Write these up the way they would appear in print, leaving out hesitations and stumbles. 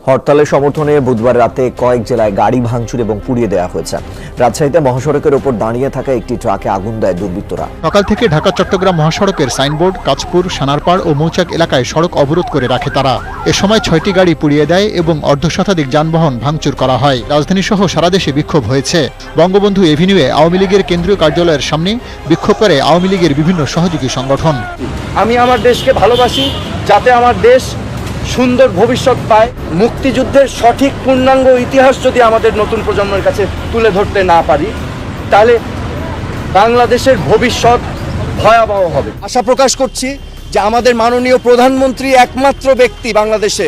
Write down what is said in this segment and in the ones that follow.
হরতালের সমর্থনে বুধবার রাতে কয়েক জেলায় গাড়ি ভাঙচুর এবং পুড়িয়ে দেওয়া হয়েছে। রাজশাহীতে মহাসড়কের উপর দাঁড়িয়ে থাকা একটি ট্রাকে আগুন দেয় দুর্বৃত্তরা। সকাল থেকে ঢাকা চট্টগ্রাম মহাসড়কের সাইনবোর্ড, কাঁচপুর, সানারপাড় ও মৌচাক এলাকায় সড়ক অবরোধ করে রাখে তারা। এ সময় 6টি গাড়ি পুড়িয়ে দেয় এবং অর্ধশতাধিক যানবাহন ভাঙচুর করা হয়। রাজধানী সহ সারা দেশে বিক্ষোভ হয়েছে। বঙ্গবন্ধু এভিনিউয়ে আওয়ামী লীগের কেন্দ্রীয় কার্যালয়ের সামনে বিক্ষোভ করে আওয়ামী লীগের বিভিন্ন সহযোগী সংগঠন। আমি আমার দেশকে ভালোবাসি, যাতে আমার দেশ সুন্দর ভবিষ্যৎ পায়। মুক্তিযুদ্ধের সঠিক পূর্ণাঙ্গ ইতিহাস যদি আমাদের নতুন প্রজন্মের কাছে তুলে ধরতে না পারি, তাহলে বাংলাদেশের ভবিষ্যৎ ভয়াবহ হবে। আশা প্রকাশ করছি যে আমাদের মাননীয় প্রধানমন্ত্রী একমাত্র ব্যক্তি বাংলাদেশে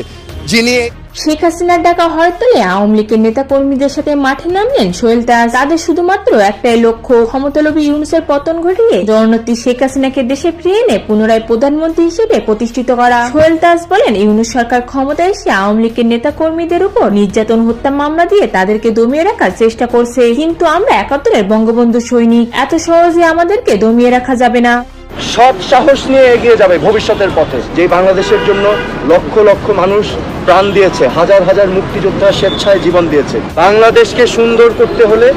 যিনি শেখ হাসিনার ডাকা হরতালে আওয়ামী লীগের নেতা কর্মীদের সাথে মাঠে নামলেন সোহেল তাজ। তাদের শুধুমাত্র একটাই লক্ষ্য, ক্ষমতালোভী ইউনূসের পতন ঘটিয়ে জননেত্রী শেখ হাসিনাকে দেশে ফিরিয়ে এনে পুনরায় প্রধানমন্ত্রী হিসেবে প্রতিষ্ঠিত করা। সোহেল তাজ বলেন, ইউনূস সরকার ক্ষমতায় এসে আওয়ামী লীগের নেতা কর্মীদের উপর নির্যাতন, হত্যা মামলা দিয়ে তাদেরকে দমিয়ে রাখার চেষ্টা করছে, কিন্তু আমরা 71-এর বঙ্গবন্ধু সৈনিক, এত সহজে আমাদেরকে দমিয়ে রাখা যাবে না। সৎ সাহস নিয়ে এগিয়ে যাবে ভবিষ্যতের পথে। যে বাংলাদেশের জন্য লক্ষ লক্ষ মানুষ প্রাণ দিয়েছে, হাজার হাজার মুক্তিযোদ্ধা স্বেচ্ছায় জীবন দিয়েছে। বাংলাদেশকে সুন্দর করতে হলে,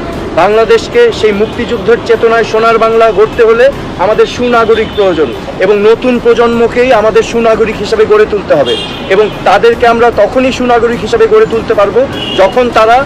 বাংলাদেশকে সেই মুক্তিযুদ্ধের চেতনায় সোনার বাংলা গড়তে হলে আমাদের সুনাগরিক প্রয়োজন, এবং নতুন প্রজন্মকেই আমাদের সুনাগরিক হিসেবে গড়ে তুলতে হবে। এবং তাদেরকে আমরা তখনই সুনাগরিক হিসেবে গড়ে তুলতে পারবো যখন তারা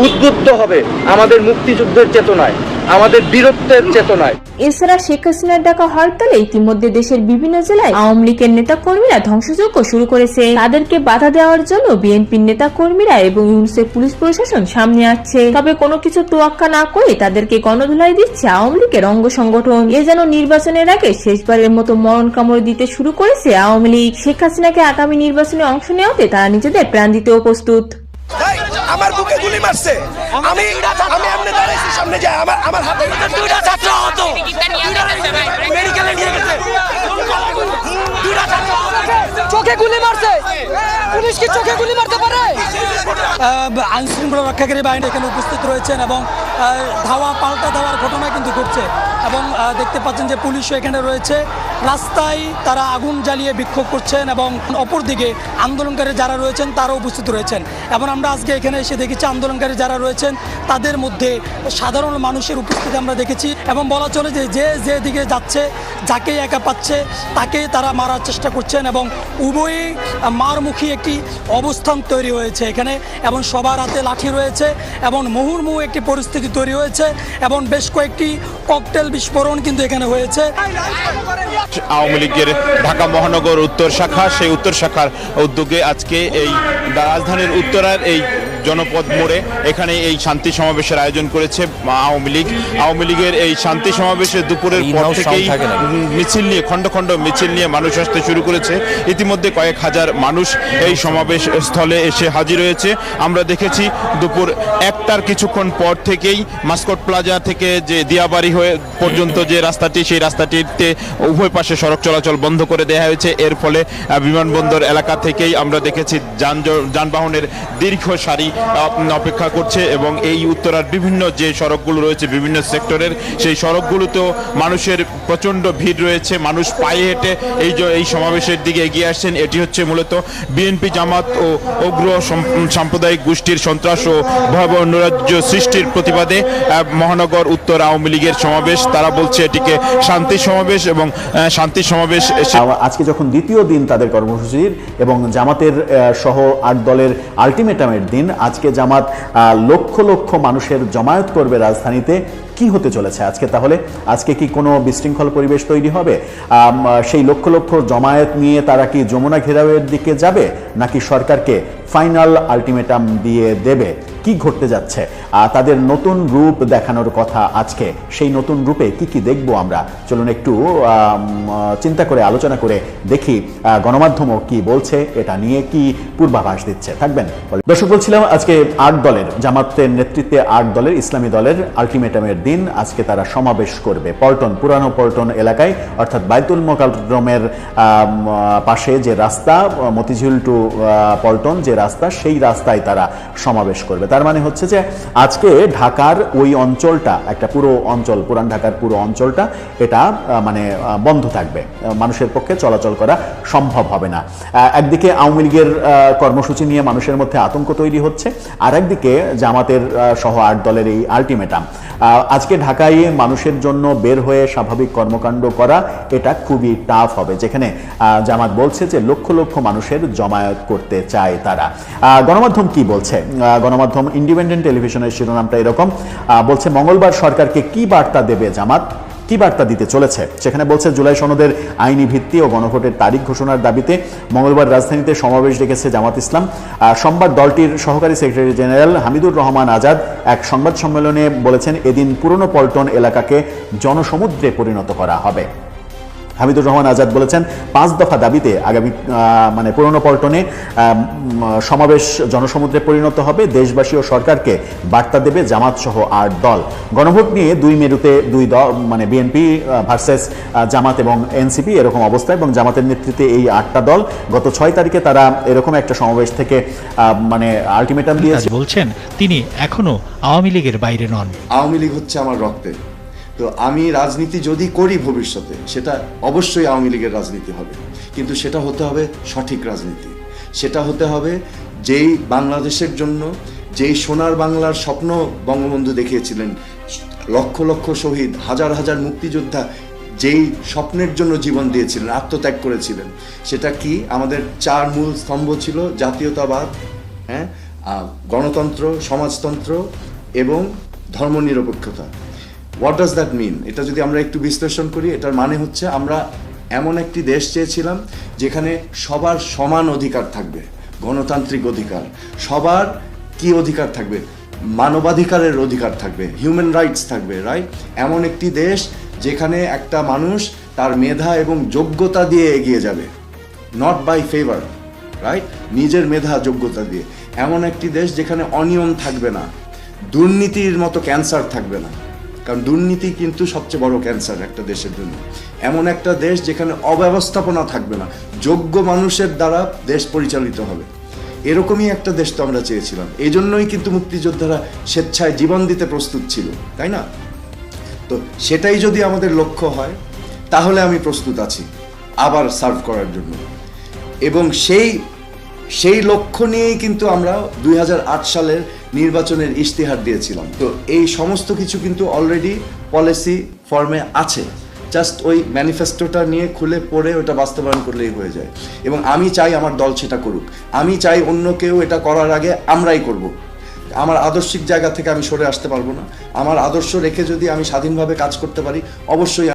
উদ্বুদ্ধ হবে আমাদের মুক্তিযুদ্ধের চেতনায়, আমাদের বীরত্বের চেতনায়। এছাড়া শেখ হাসিনার ডাকা হরতালে ইতিমধ্যে দেশের বিভিন্ন জেলায় আওয়ামী লীগের নেতা কর্মীরা ধ্বংসযজ্ঞ শুরু করেছে। তাদেরকে বাধা দেওয়ার জন্য বিএনপির নেতা কর্মীরা এবং ইউনূসের পুলিশ প্রশাসন সামনে আসছে। তবে কোনো কিছু তোয়াক্কা না করে তাদেরকে গণধোলাই দিচ্ছে আওয়ামী লীগের অঙ্গ সংগঠন। এ যেন নির্বাচনের আগে শেষবারের মতো মরণ কামড় দিতে শুরু করেছে আওয়ামী লীগ। শেখ হাসিনাকে আগামী নির্বাচনে অংশ নেওয়াতে তারা নিজেদের প্রাণ দিতেও প্রস্তুত। আমার বুকে গুলি মারছে, আমি এমনি দাঁড়াইছি সামনে যায়, আমার হাতে দুইটা ছাত্র আহত, মেডিকেলে নিয়ে গেছে, দুইটা ছাত্র চোখে গুলি মারছে। পুলিশ কি চোখে গুলি মারতে পারে? আইন শৃঙ্খলা রক্ষাকারী বাহিনী এখানে উপস্থিত রয়েছেন এবং ধাওয়া পাল্টা দেওয়ার ঘটনা কিন্তু ঘটছে, এবং দেখতে পাচ্ছেন যে পুলিশও এখানে রয়েছে। রাস্তায় তারা আগুন জ্বালিয়ে বিক্ষোভ করছেন এবং অপরদিকে আন্দোলনকারী যারা রয়েছেন তারাও উপস্থিত রয়েছেন। এবং আমরা আজকে এখানে এসে দেখেছি আন্দোলনকারী যারা রয়েছেন তাদের মধ্যে সাধারণ মানুষের উপস্থিতি আমরা দেখেছি, এবং বলা চলে যে দিকে যাচ্ছে, যাকে একা পাচ্ছে তাকে তারা মারার চেষ্টা করছেন, এবং উভয়ই মারমুখী একটি অবস্থান তৈরি হয়েছে এখানে, এবং সবার হাতে লাঠি রয়েছে এবং মুহুর্মুহু একটি পরিস্থিতি তৈরি হয়েছে, এবং বেশ কয়েকটি ককটেল বিস্ফোরণ কিন্তু এখানে হয়েছে। আওয়ামী লীগের ঢাকা মহানগর উত্তর শাখা, সেই উত্তর শাখার উদ্যোগে আজকে এই রাজধানীর উত্তরার এই জনপদ মোড়ে এখানে এই শান্তি সমাবেশের আয়োজন করেছে আওয়ামী লীগের এই শান্তি সমাবেশে দুপুরের পর থেকেই মিছিল নিয়ে, খন্ড খন্ড মিছিল নিয়ে মানুষ আসতে শুরু করেছে। ইতিমধ্যে কয়েক হাজার মানুষ এই সমাবেশ স্থলে এসে হাজির হয়েছে। আমরা দেখেছি দুপুর 1টার কিছুক্ষণ পর থেকেই মাস্কট প্লাজা থেকে যে দিয়াবাড়ি হয়ে পর্যন্ত যে রাস্তাটি, সেই রাস্তাটিতে উভয় পাশে সড়ক চলাচল বন্ধ করে দেওয়া হয়েছে। এর ফলে বিমানবন্দর এলাকা থেকেই আমরা দেখেছি যানবাহনের দীর্ঘ সারি অপেক্ষা করছে, এবং এই উত্তরার বিভিন্ন যে সড়কগুলো রয়েছে বিভিন্ন সেক্টরের, সেই সড়কগুলোতেও মানুষের প্রচণ্ড ভিড় রয়েছে। মানুষ পায়ে হেঁটে এই সমাবেশের দিকে এগিয়ে আসছেন। এটি হচ্ছে মূলত বিএনপি, জামাত ও উগ্র সাম্প্রদায়িক গোষ্ঠীর সন্ত্রাস ও ভয়াবহ নৈরাজ্য সৃষ্টির প্রতিবাদে মহানগর উত্তর আওয়ামী লীগের সমাবেশ। তারা বলছে এটিকে শান্তি সমাবেশ, এবং শান্তি সমাবেশ আজকে যখন দ্বিতীয় দিন তাদের কর্মসূচির এবং জামাতের সহ 8 দলের আলটিমেটামের দিন, আজকে জামাত লক্ষ লক্ষ মানুষের জমায়েত করবে রাজধানীতে। কি হতে চলেছে আজকে? তাহলে আজকে কি কোনো বিশৃঙ্খল পরিবেশ তৈরি হবে? সেই লক্ষ লক্ষ জমায়েত নিয়ে তারা কি যমুনা ঘেরাওয়ের দিকে যাবে, নাকি সরকারকে ফাইনাল আলটিমেটাম দিয়ে দেবে? কি ঘটতে যাচ্ছে? তাদের নতুন রূপ দেখানোর কথা আজকে। সেই নতুন রূপে কি কি দেখবো আমরা? চলুন একটু চিন্তা করে আলোচনা করে দেখি গণমাধ্যমও কি বলছে, এটা নিয়ে কি পূর্বাভাস দিচ্ছে। থাকবেন দর্শক। বলছিলাম আজকে 8 দলের, জামাতের নেতৃত্বে 8 দলের ইসলামী দলের আলটিমেটামের দিন আজকে তারা সমাবেশ করবে পল্টন, পুরানো পল্টন এলাকায়, অর্থাৎ বাইতুল মোকাররমের পাশে যে রাস্তা, মতিঝিল টু পল্টন যে রাস্তা, সেই রাস্তায় তারা সমাবেশ করবে। তার মানে হচ্ছে যে আজকে ঢাকার ওই অঞ্চলটা, একটা পুরো অঞ্চল, পুরান ঢাকার পুরো অঞ্চলটা এটা মানে বন্ধ থাকবে, মানুষের পক্ষে চলাচল করা সম্ভব হবে না। একদিকে আওয়ামী লীগের কর্মসূচি নিয়ে মানুষের মধ্যে আতঙ্ক তৈরি হচ্ছে, আর একদিকে জামাতের সহ 8 দলের এই আলটিমেটাম। আজকে ঢাকায় মানুষের জন্য বের হয়ে স্বাভাবিক কর্মকাণ্ড করা এটা খুবই টাফ হবে, যেখানে জামাত বলছে যে লক্ষ লক্ষ মানুষের জমায়েত করতে চায় তারা। গণমাধ্যম কি বলছে? গণমাধ্যম ইন্ডিপেন্ডেন্ট টেলিভিশনের শিরোনামটা এরকম বলছে, মঙ্গলবার সরকারকে কি বার্তা দেবে জামাত, কি বার্তা দিতে চলেছে। সেখানে বলছে, জুলাই সনদের আইনি ভিত্তি ও গণভোটের তারিখ ঘোষণার দাবিতে মঙ্গলবার রাজধানীতে সমাবেশ ডেকেছে জামাত ইসলাম। সোমবার দলটির সহকারী সেক্রেটারি জেনারেল হামিদুর রহমান আজাদ এক সংবাদ সম্মেলনে বলেছেন, এদিন পুরনো পল্টন এলাকাকে জনসমুদ্রে পরিণত করা হবে। হামিদুর রহমান আজাদ বলেছেন, 5 দফা দাবিতে আগামী মানে পুরনো পল্টনে সমাবেশ জনসমুদ্রে পরিণত হবে। দেশবাসী ও সরকারকে বার্তা দেবে জামাত সহ 8 দল। গণভোট নিয়ে 2 মেরুতে 2 দল, মানে বিএনপি ভার্সেস জামাত এবং এনসিপি এরকম অবস্থা, এবং জামাতের নেতৃত্বে এই 8টা দল গত 6 তারিখে তারা এরকম একটা সমাবেশ থেকে মানে আলটিমেটাম দিয়েছে। বলছেন তিনি এখনো আওয়ামী লীগের বাইরে নন। আওয়ামী লীগ হচ্ছে আমার রক্তে, তো আমি রাজনীতি যদি করি ভবিষ্যতে, সেটা অবশ্যই আওয়ামী লীগের রাজনীতি হবে, কিন্তু সেটা হতে হবে সঠিক রাজনীতি। সেটা হতে হবে যেই বাংলাদেশের জন্য, যেই সোনার বাংলার স্বপ্ন বঙ্গবন্ধু দেখিয়েছিলেন, লক্ষ লক্ষ শহীদ, হাজার হাজার মুক্তিযোদ্ধা যেই স্বপ্নের জন্য জীবন দিয়েছিলেন, আত্মত্যাগ করেছিলেন। সেটা কি? আমাদের 4 মূল স্তম্ভ ছিল: জাতীয়তাবাদ, গণতন্ত্র, সমাজতন্ত্র এবং ধর্মনিরপেক্ষতা। What does that mean? এটা যদি আমরা একটু বিশ্লেষণ করি, এটার মানে হচ্ছে আমরা এমন একটি দেশ চেয়েছিলাম যেখানে সবার সমান অধিকার থাকবে, গণতান্ত্রিক অধিকার। সবার কি অধিকার থাকবে? মানবাধিকারের অধিকার থাকবে, হিউম্যান রাইটস থাকবে, রাইট? এমন একটি দেশ যেখানে একটা মানুষ তার মেধা এবং যোগ্যতা দিয়ে এগিয়ে যাবে, নট বাই ফেভার, রাইট? নিজের মেধা যোগ্যতা দিয়ে। এমন একটি দেশ যেখানে অনিয়ম থাকবে না, দুর্নীতির মতো ক্যান্সার থাকবে না, কারণ দুর্নীতি কিন্তু সবচেয়ে বড় ক্যান্সার একটা দেশের জন্য। এমন একটা দেশ যেখানে অব্যবস্থাপনা থাকবে না, যোগ্য মানুষের দ্বারা দেশ পরিচালিত হবে। এরকমই একটা দেশ তো আমরা চেয়েছিলাম। এই জন্যই কিন্তু মুক্তিযোদ্ধারা স্বেচ্ছায় জীবন দিতে প্রস্তুত ছিল, তাই না? তো সেটাই যদি আমাদের লক্ষ্য হয়, তাহলে আমি প্রস্তুত আছি আবার সার্ভ করার জন্য। এবং সেই লক্ষ্য নিয়েই কিন্তু আমরা 2008 সালের নির্বাচনের ইশতেহার দিয়েছিলাম। তো এই সমস্ত কিছু কিন্তু অলরেডি পলিসি ফর্মে আছে, জাস্ট ওই ম্যানিফেস্টোটা নিয়ে খুলে পড়ে ওটা বাস্তবায়ন করলেই হয়ে যায়। এবং আমি চাই আমার দল সেটা করুক। আমি চাই অন্য কেউ এটা করার আগে আমরাই করব। আমার আদর্শিক জায়গা থেকে আমি সরে আসতে পারবো না। আমার আদর্শ রেখে যদি আমি স্বাধীনভাবে কাজ করতে পারি, অবশ্যই